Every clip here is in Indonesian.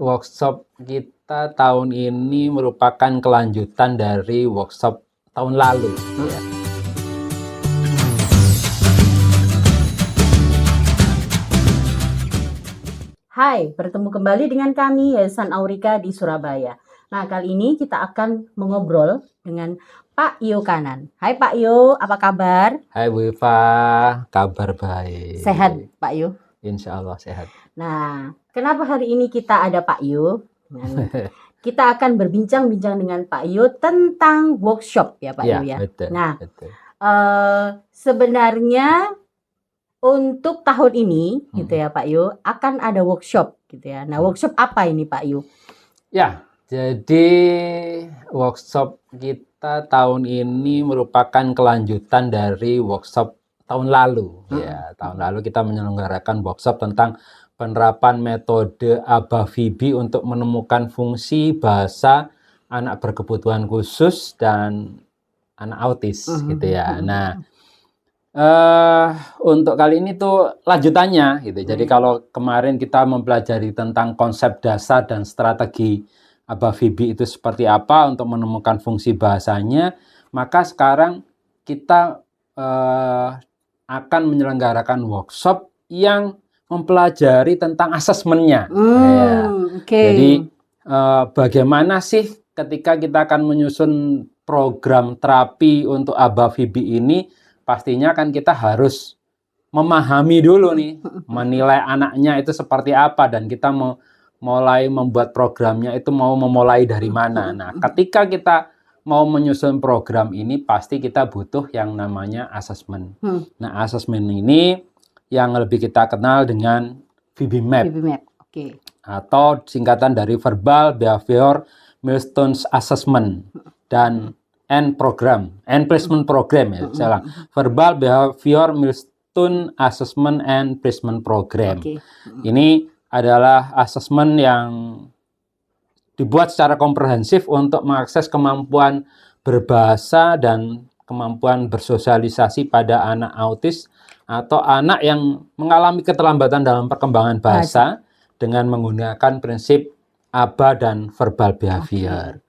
workshop kita tahun ini merupakan kelanjutan dari workshop tahun lalu. Ya. Hai, bertemu kembali dengan kami Yayasan Aurika di Surabaya. Nah, kali ini kita akan mengobrol dengan Pak Io Kanan. Hai Pak Io, apa kabar? Hai Bu Iva, kabar baik. Sehat Pak Io? Insya Allah sehat. Nah, kenapa hari ini kita ada Pak Io? Kita akan berbincang-bincang dengan Pak Io tentang workshop ya Pak Io ya. Betul, nah, betul. Sebenarnya untuk tahun ini gitu ya Pak Io akan ada workshop gitu ya. Nah, workshop apa ini Pak Io? Ya, jadi workshop kita tahun ini merupakan kelanjutan dari workshop tahun lalu. Ya, tahun lalu kita menyelenggarakan workshop tentang penerapan metode ABA-FIBI untuk menemukan fungsi bahasa anak berkebutuhan khusus dan anak autis gitu ya. Nah, untuk kali ini tuh lanjutannya gitu. Jadi kalau kemarin kita mempelajari tentang konsep dasar dan strategi ABA-FIBI itu seperti apa untuk menemukan fungsi bahasanya, maka sekarang kita akan menyelenggarakan workshop yang mempelajari tentang asesmennya. Jadi bagaimana sih ketika kita akan menyusun program terapi untuk ABA-FIBI ini, pastinya kan kita harus memahami dulu nih, menilai anaknya itu seperti apa, dan kita mau mulai membuat programnya itu mau memulai dari mana. Nah, ketika kita mau menyusun program ini, pasti kita butuh yang namanya asesmen. Nah, asesmen ini yang lebih kita kenal dengan VB-MAP. Atau singkatan dari Verbal Behavior Milestones Assessment dan End Placement Program ya, salah. Verbal Behavior Milestone Assessment and Placement Program. Ini adalah asesmen yang dibuat secara komprehensif untuk mengakses kemampuan berbahasa dan kemampuan bersosialisasi pada anak autis atau anak yang mengalami keterlambatan dalam perkembangan bahasa dengan menggunakan prinsip ABA dan verbal behavior.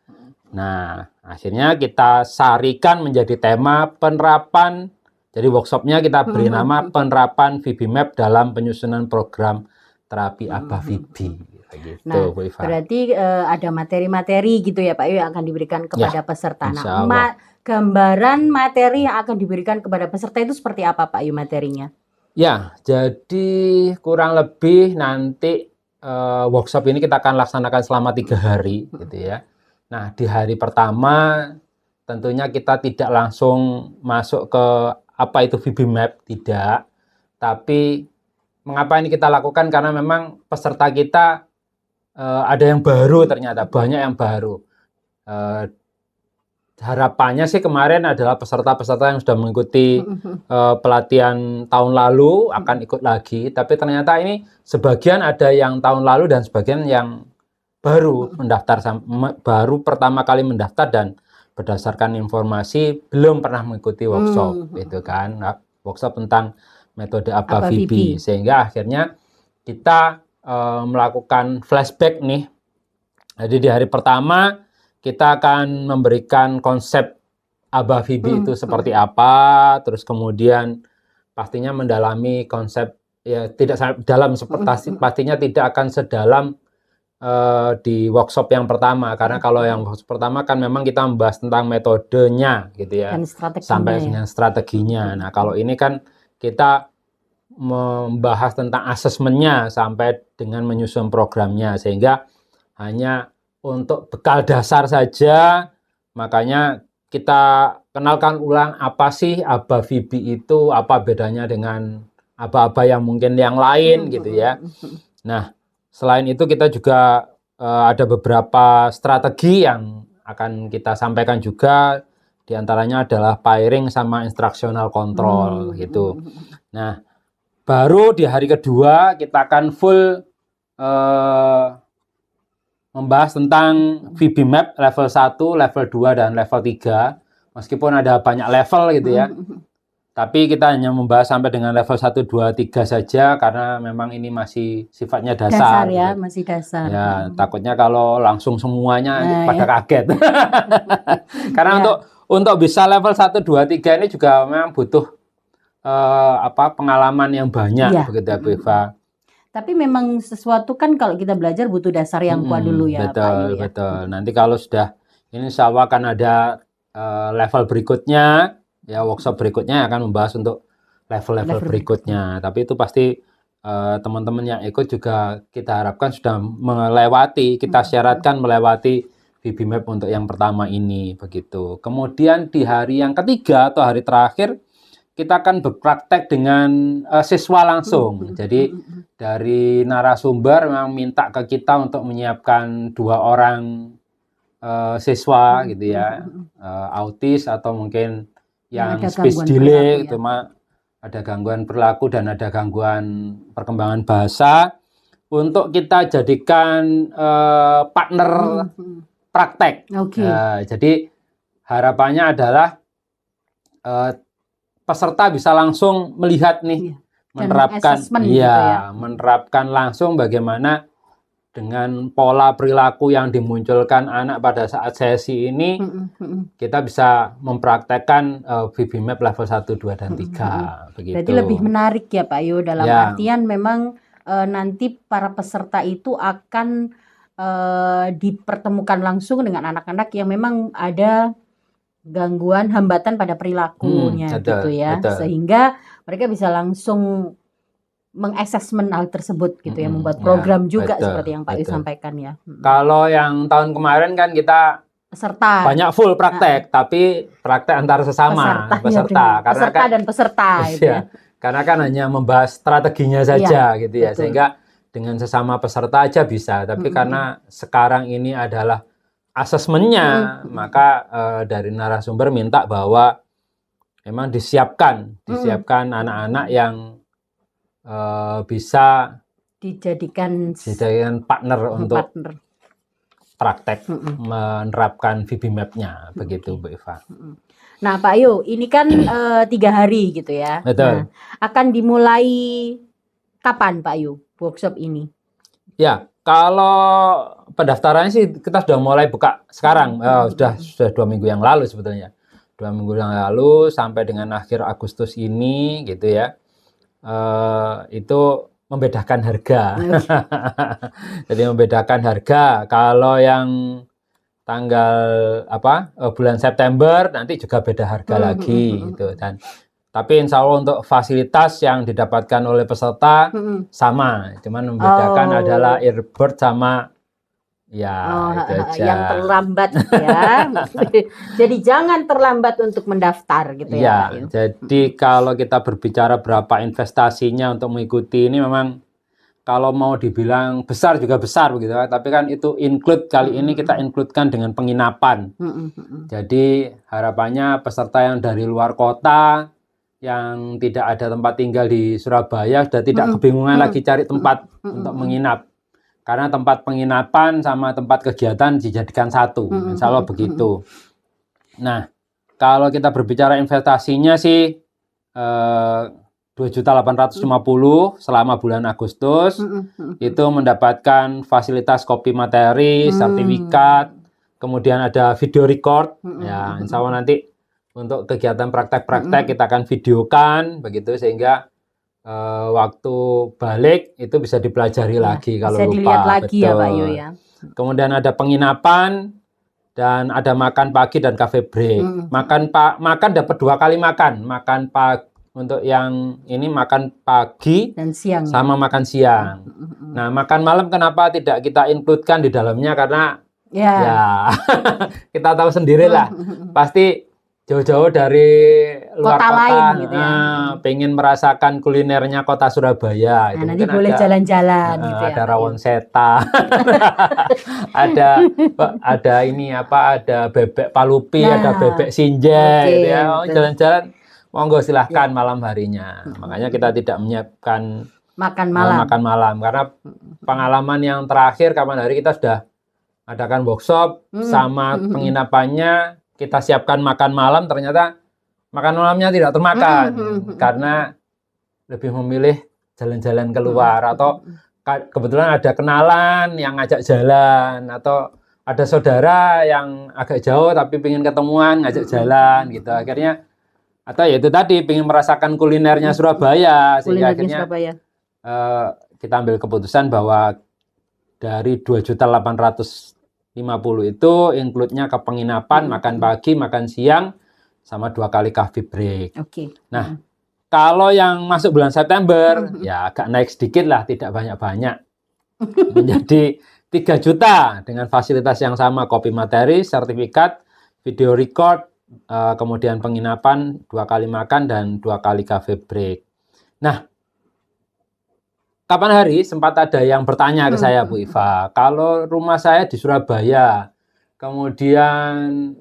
Nah, akhirnya kita sarikan menjadi tema penerapan. Jadi workshopnya kita beri nama penerapan VB-MAP dalam penyusunan program terapi ABA-FIBI. Gitu, nah, berarti ada materi-materi gitu ya Pak Io yang akan diberikan kepada peserta. Nah, gambaran materi yang akan diberikan kepada peserta itu seperti apa Pak Io materinya? Ya, jadi kurang lebih nanti workshop ini kita akan laksanakan selama 3 hari gitu ya. Nah, di hari pertama tentunya kita tidak langsung masuk ke apa itu VB-MAP, tidak. Tapi mengapa ini kita lakukan? Karena memang peserta kita ada yang baru, ternyata banyak yang baru. Harapannya sih kemarin adalah peserta-peserta yang sudah mengikuti pelatihan tahun lalu akan ikut lagi. Tapi ternyata ini sebagian ada yang tahun lalu dan sebagian yang baru mendaftar, baru pertama kali mendaftar dan berdasarkan informasi belum pernah mengikuti workshop, gitu kan, workshop tentang metode ABA-FIBI, sehingga akhirnya kita melakukan flashback nih. Jadi di hari pertama kita akan memberikan konsep ABA-FIBI itu seperti apa, terus kemudian pastinya mendalami konsep, ya tidak dalam, pastinya tidak akan sedalam di workshop yang pertama, karena kalau yang workshop pertama kan memang kita membahas tentang metodenya gitu ya, sampai dengan strateginya. Nah, kalau ini kan kita membahas tentang asesmennya sampai dengan menyusun programnya, sehingga hanya untuk bekal dasar saja. Makanya kita kenalkan ulang apa sih ABA-FIBI itu, apa bedanya dengan ABA-ABA yang mungkin yang lain gitu ya. Nah, selain itu kita juga ada beberapa strategi yang akan kita sampaikan juga, diantaranya adalah pairing sama instructional control gitu. Nah, baru di hari kedua kita akan full membahas tentang VB-MAP level 1, level 2, dan level 3. Meskipun ada banyak level gitu ya. Tapi kita hanya membahas sampai dengan level 1, 2, 3 saja karena memang ini masih sifatnya dasar. Dasar ya, gitu. masih dasar. Ya, takutnya kalau langsung semuanya pada kaget. Karena Ya. untuk bisa level 1, 2, 3 ini juga memang butuh pengalaman yang banyak Iya. begitu ya Bu Eva. Tapi memang sesuatu kan kalau kita belajar butuh dasar yang kuat dulu ya Pak Betul, Yu ya. betul. Nanti kalau sudah ini insya Allah akan ada level berikutnya, ya workshop berikutnya akan membahas untuk level-level berikutnya. Tapi itu pasti teman-teman yang ikut juga kita harapkan sudah melewati, kita syaratkan melewati VB-Map untuk yang pertama ini begitu. Kemudian di hari yang ketiga atau hari terakhir kita akan berpraktek dengan siswa langsung. Jadi dari narasumber memang minta ke kita untuk menyiapkan 2 orang siswa gitu ya, autis atau mungkin yang speech delay gitu, ada gangguan perilaku dan ada gangguan perkembangan bahasa untuk kita jadikan partner praktek. Jadi harapannya adalah peserta bisa langsung melihat nih, menerapkan, menerapkan langsung bagaimana dengan pola perilaku yang dimunculkan anak pada saat sesi ini, kita bisa mempraktekkan VB-Map level 1, 2, dan 3. Begitu. Berarti lebih menarik ya Pak Yu, dalam artian memang nanti para peserta itu akan dipertemukan langsung dengan anak-anak yang memang ada gangguan hambatan pada perilakunya gitu ya. Sehingga mereka bisa langsung mengassessment hal tersebut gitu ya, membuat program juga seperti yang Pak Yu sampaikan ya. Kalau yang tahun kemarin kan kita peserta banyak full praktek, tapi praktek antar sesama peserta, karena peserta kan, dan peserta gitu ya. Karena kan hanya membahas strateginya saja gitu ya, sehingga dengan sesama peserta aja bisa, tapi karena sekarang ini adalah asesmennya, maka dari narasumber minta bahwa memang disiapkan anak-anak yang bisa dijadikan partner untuk praktek menerapkan VB-Map-nya, begitu Bu Eva. Nah Pak Yu, ini kan 3 hari gitu ya. Betul. Nah, akan dimulai kapan Pak Yu workshop ini? Ya, kalau pendaftarannya sih kita sudah mulai buka sekarang, sudah 2 minggu yang lalu sebetulnya. 2 minggu yang lalu sampai dengan akhir Agustus ini gitu ya. Itu membedakan harga. Jadi membedakan harga. Kalau yang tanggal bulan September nanti juga beda harga lagi gitu. Dan tapi insya Allah untuk fasilitas yang didapatkan oleh peserta sama, cuman membedakan adalah earbird sama yang terlambat ya. Jadi jangan terlambat untuk mendaftar gitu ya. Jadi kalau kita berbicara berapa investasinya untuk mengikuti ini, memang kalau mau dibilang besar juga besar begitu, tapi kan itu include, kali ini kita include-kan dengan penginapan. Jadi harapannya peserta yang dari luar kota yang tidak ada tempat tinggal di Surabaya sudah tidak kebingungan lagi cari tempat untuk menginap. Karena tempat penginapan sama tempat kegiatan dijadikan satu, insya Allah begitu. Nah, kalau kita berbicara investasinya sih 2.850.000 selama bulan Agustus, itu mendapatkan fasilitas kopi materi, sertifikat, kemudian ada video record, ya insya Allah nanti untuk kegiatan praktek-praktek kita akan videokan, begitu sehingga waktu balik itu bisa dipelajari lagi kalau bisa lupa. Dilihat lagi ya Pak Yu ya. Kemudian ada penginapan dan ada makan pagi dan cafe break. Makan dapat 2 kali makan. Makan pagi untuk yang ini makan pagi dan siang sama makan siang. Nah, makan malam kenapa tidak kita include-kan di dalamnya, karena ya kita tahu sendirilah. Pasti jauh-jauh dari luar kota lain gitu ya. Pengen merasakan kulinernya kota Surabaya. Nah, nanti boleh jalan-jalan gitu ya. Ada rawon seta. ada ini ada bebek palupi, ada bebek sinjai gitu ya. Jalan-jalan monggo silahkan malam harinya. Makanya kita tidak menyiapkan makan malam karena pengalaman yang terakhir kapan hari kita sudah adakan workshop sama penginapannya, kita siapkan makan malam, ternyata makan malamnya tidak termakan karena lebih memilih jalan-jalan keluar atau kebetulan ada kenalan yang ngajak jalan atau ada saudara yang agak jauh tapi pengen ketemuan ngajak jalan gitu. Akhirnya atau ya itu tadi pengen merasakan kulinernya Surabaya sehingga akhirnya kita ambil keputusan bahwa dari 2.850.000 itu include-nya ke penginapan, makan pagi, makan siang sama 2 kali coffee break. Nah, kalau yang masuk bulan September ya agak naik sedikit lah, tidak banyak-banyak. Menjadi 3 juta dengan fasilitas yang sama, kopi materi, sertifikat, video record, kemudian penginapan, 2 kali makan dan 2 kali cafe break. Nah, kapan hari sempat ada yang bertanya ke saya, Bu Iva, kalau rumah saya di Surabaya, kemudian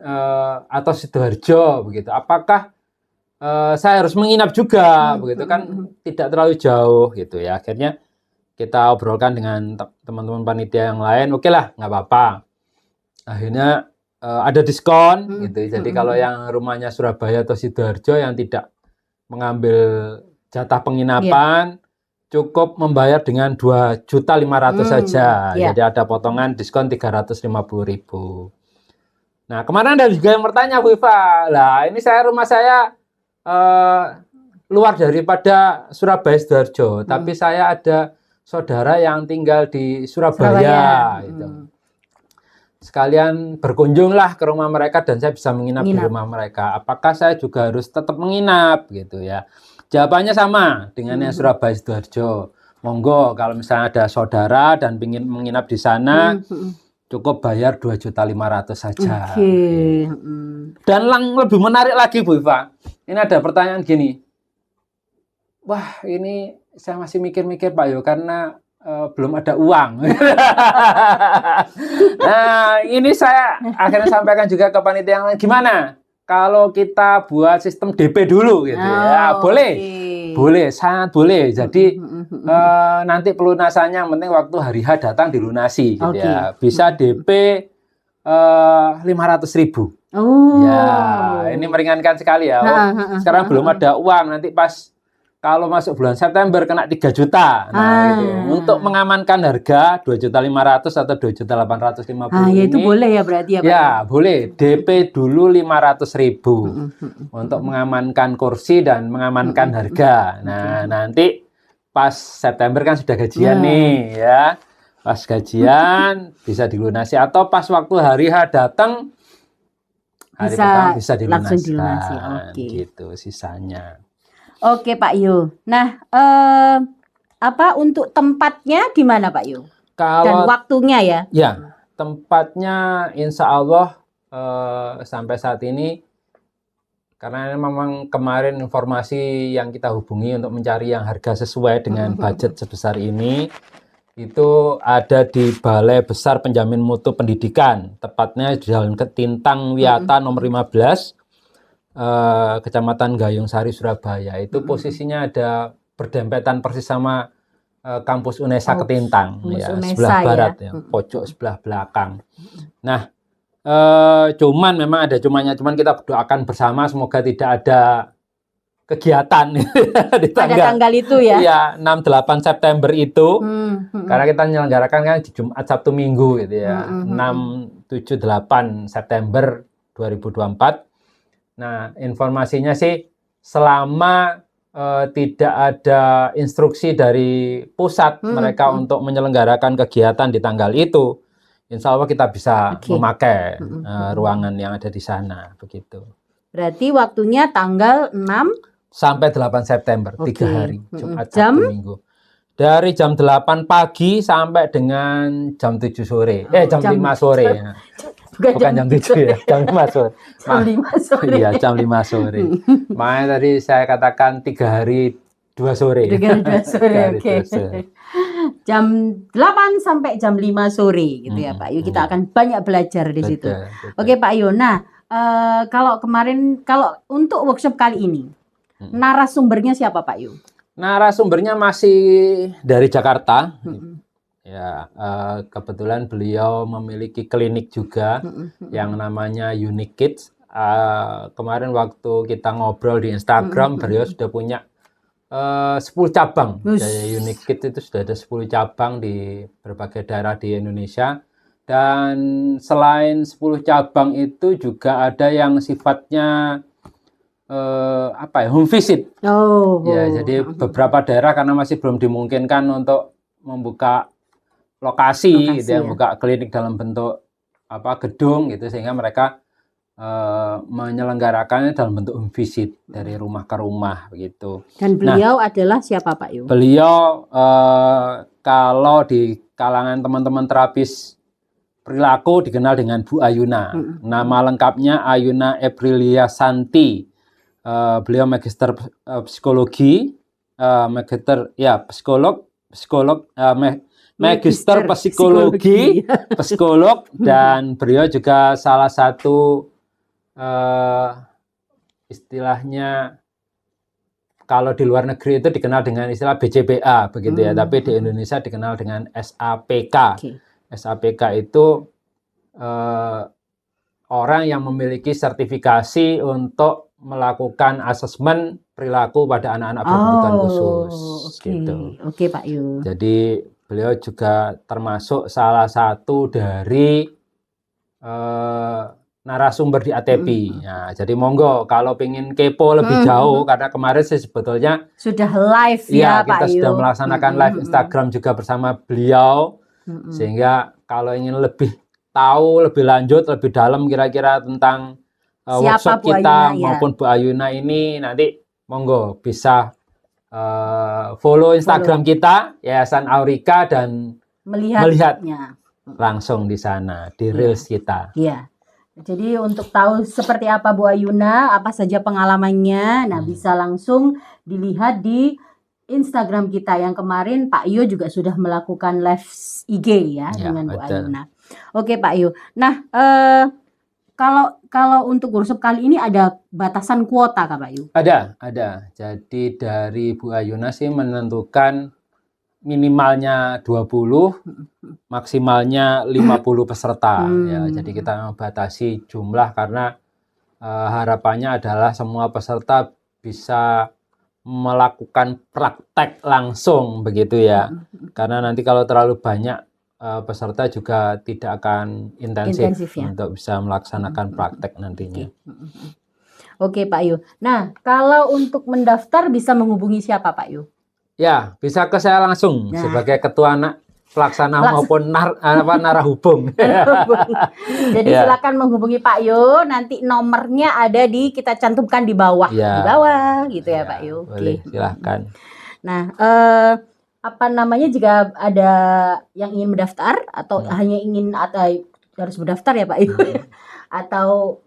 atau Sidoarjo begitu, apakah saya harus menginap juga begitu kan, tidak terlalu jauh gitu ya. Akhirnya kita obrolkan dengan teman-teman panitia yang lain, oke lah, nggak apa-apa. Akhirnya ada diskon gitu. Jadi kalau yang rumahnya Surabaya atau Sidoarjo yang tidak mengambil jatah penginapan, cukup membayar dengan 2.500.000 saja. Jadi ada potongan diskon 350.000. Nah, kemarin ada juga yang bertanya, Bu Iva, lah ini rumah saya luar daripada Surabaya Sidoarjo, tapi saya ada saudara yang tinggal di Surabaya. Gitu. Sekalian berkunjunglah ke rumah mereka dan saya bisa menginap di rumah mereka. Apakah saya juga harus tetap menginap gitu ya? Jawabannya sama dengan yang Surabaya Sidoarjo. Monggo kalau misalnya ada saudara dan ingin menginap di sana, cukup bayar 2.500.000 saja. Dan lebih menarik lagi, Bu Iva. Ini ada pertanyaan gini. Wah, ini saya masih mikir-mikir Pak Yo karena belum ada uang. Nah, ini saya akhirnya sampaikan juga ke panitia yang lain. Gimana kalau kita buat sistem DP dulu gitu ya? Boleh. Boleh, sangat boleh. Jadi nanti pelunasannya yang penting waktu hari H datang dilunasi gitu ya. Bisa DP 500.000. Ya, ini meringankan sekali ya. Sekarang belum ada uang, nanti pas kalau masuk bulan September kena 3 juta. Nah, gitu. Untuk mengamankan harga 2.500.000 atau 2.850.000 ya itu boleh ya berarti ya Pak? Ya, boleh. DP dulu 500.000 untuk mengamankan kursi dan mengamankan harga. Nah, nanti pas September kan sudah gajian nih ya. Pas gajian bisa dilunasi atau pas waktu hari H datang hari pertama bisa dilunaskan. Gitu sisanya. Oke Pak Yu. Nah, untuk tempatnya di mana Pak Yu? Dan waktunya ya? Ya, tempatnya insya Allah sampai saat ini, karena memang kemarin informasi yang kita hubungi untuk mencari yang harga sesuai dengan budget sebesar ini, itu ada di Balai Besar Penjamin Mutu Pendidikan, tepatnya di Jalan Ketintang Wiyata nomor 15, Kecamatan Gayung Sari, Surabaya. Itu posisinya ada berdempetan persis sama kampus Unesa Ketintang, ya, sebelah barat ya, pojok sebelah belakang. Nah, cuman memang ada cuman kita doakan bersama semoga tidak ada kegiatan di tanggal itu ya. Iya, 6-8 September itu. Karena kita menyelenggarakan kan di Jumat, Sabtu, Minggu gitu ya. 6, 7, 8 September 2024. Nah, informasinya sih selama tidak ada instruksi dari pusat mereka untuk menyelenggarakan kegiatan di tanggal itu, insya Allah kita bisa memakai ruangan yang ada di sana, begitu. Berarti waktunya tanggal 6 sampai 8 September, 3 hari, Jumat, Sabtu, Minggu. Dari jam 8 pagi sampai dengan jam 7 sore. Jam 5 sore. Ya. Bukan jam 7 ya, jam 5 sore. Jam 5 sore. Iya, jam 5 sore. Makanya tadi saya katakan 3 hari 2 sore. 3 hari 2 sore, oke. Jam 8 sampai jam 5 sore gitu ya Pak Yu. Kita akan banyak belajar di situ. Oke Pak Yu, nah kalau untuk workshop kali ini, narasumbernya siapa Pak Yu? Narasumbernya masih dari Jakarta. Ya, kebetulan beliau memiliki klinik juga yang namanya Unique Kids kemarin waktu kita ngobrol di Instagram, beliau sudah punya 10 cabang. Dari Unikit itu sudah ada 10 cabang di berbagai daerah di Indonesia. Dan selain 10 cabang itu juga ada yang sifatnya home visit. Jadi beberapa daerah karena masih belum dimungkinkan untuk membuka lokasi gitu ya, membuka klinik dalam bentuk gedung gitu, sehingga mereka menyelenggarakannya dalam bentuk home visit dari rumah ke rumah begitu. Dan beliau adalah siapa Pak Yu? Beliau kalau di kalangan teman-teman terapis perilaku dikenal dengan Bu Ayuna. Nama lengkapnya Ayuna Eprilia Santi. Beliau magister psikologi, magister psikologi, psikolog, dan beliau juga salah satu istilahnya kalau di luar negeri itu dikenal dengan istilah BCBA begitu ya, tapi di Indonesia dikenal dengan SAPK. SAPK itu orang yang memiliki sertifikasi untuk melakukan asesmen perilaku pada anak-anak berkebutuhan khusus. Gitu. Oke, Pak Yu. Jadi beliau juga termasuk salah satu dari narasumber di ATP. Nah, jadi monggo kalau pengen kepo lebih jauh, karena kemarin sih sebetulnya sudah live ya Pak kita Yu. Sudah melaksanakan live Instagram juga bersama beliau, sehingga kalau ingin lebih tahu lebih lanjut, lebih dalam kira-kira tentang workshop kita maupun Bu Ayuna ini, nanti monggo bisa follow Instagram kita Yayasan Aurika dan melihatnya langsung di sana di reels kita. Iya. Jadi untuk tahu seperti apa Bu Ayuna, apa saja pengalamannya, nah bisa langsung dilihat di Instagram kita yang kemarin Pak Yu juga sudah melakukan live IG ya dengan Bu Ayuna. Oke Pak Yu. Nah, kalau untuk workshop kali ini ada batasan kuota Kak Pak Yu? Ada. Jadi dari Bu Ayuna sih menentukan minimalnya 20, maksimalnya 50 peserta. Ya, jadi kita membatasi jumlah karena harapannya adalah semua peserta bisa melakukan praktek langsung begitu ya. Karena nanti kalau terlalu banyak peserta juga tidak akan intensif ya? Untuk bisa melaksanakan praktek nantinya. Oke Pak Yu. Nah, kalau untuk mendaftar bisa menghubungi siapa Pak Yu? Ya, bisa ke saya langsung sebagai ketua pelaksana maupun narahubung. Jadi silakan menghubungi Pak Yu, nanti nomornya ada kita cantumkan di bawah. Di bawah gitu ya Pak Yu. Boleh, silahkan. Nah, apa namanya, jika ada yang ingin mendaftar atau hanya ingin atau harus mendaftar ya Pak Yu, atau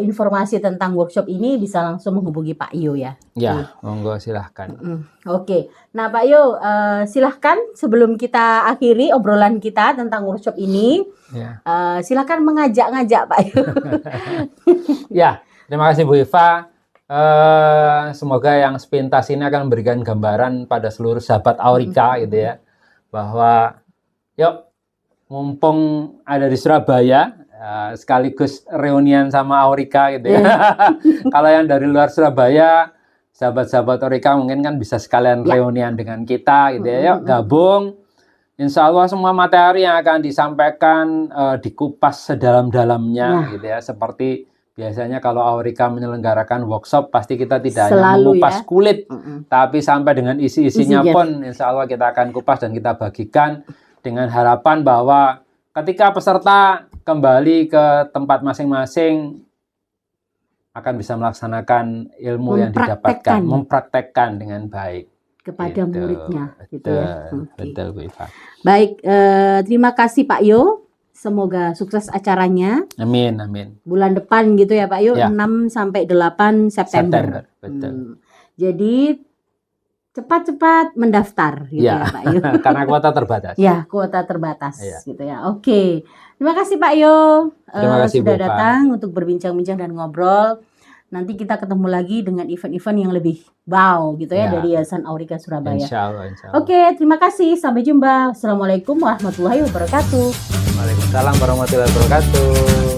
informasi tentang workshop ini bisa langsung menghubungi Pak Yu ya. Ya, monggo silahkan. Oke. Nah Pak Yu, silahkan sebelum kita akhiri obrolan kita tentang workshop ini, silahkan mengajak-ngajak Pak Yu. Ya, terima kasih Bu Iva. Semoga yang sepintas ini akan memberikan gambaran pada seluruh sahabat Aurika gitu ya, bahwa yuk mumpung ada di Surabaya, sekaligus reunian sama Aurika gitu ya. Kalau yang dari luar Surabaya, sahabat-sahabat Aurika mungkin kan bisa sekalian reunian dengan kita gitu ya. Yuk gabung. Insya Allah semua materi yang akan disampaikan dikupas sedalam-dalamnya gitu ya. Seperti biasanya kalau Aurika menyelenggarakan workshop, pasti kita tidak hanya mengupas kulit, tapi sampai dengan isi-isinya pun insya Allah kita akan kupas dan kita bagikan, dengan harapan bahwa ketika peserta kembali ke tempat masing-masing akan bisa melaksanakan ilmu yang didapatkan, mempraktekkan dengan baik kepada muridnya. Betul Bu Iva. Baik, terima kasih Pak Yu. Semoga sukses acaranya. Amin. Bulan depan gitu ya Pak Yu, 6 sampai 8 September. Betul. Jadi cepat-cepat mendaftar gitu ya Pak Yu. Karena kuota terbatas. Ya, kuota terbatas gitu ya. Oke. Terima kasih Pak Yu. Terima kasih sudah datang untuk berbincang-bincang dan ngobrol. Nanti kita ketemu lagi dengan event-event yang lebih wow gitu ya dari Yayasan Aurika Surabaya. Insya Allah. Oke, terima kasih. Sampai jumpa. Assalamualaikum warahmatullahi wabarakatuh. Waalaikumsalam warahmatullahi wabarakatuh.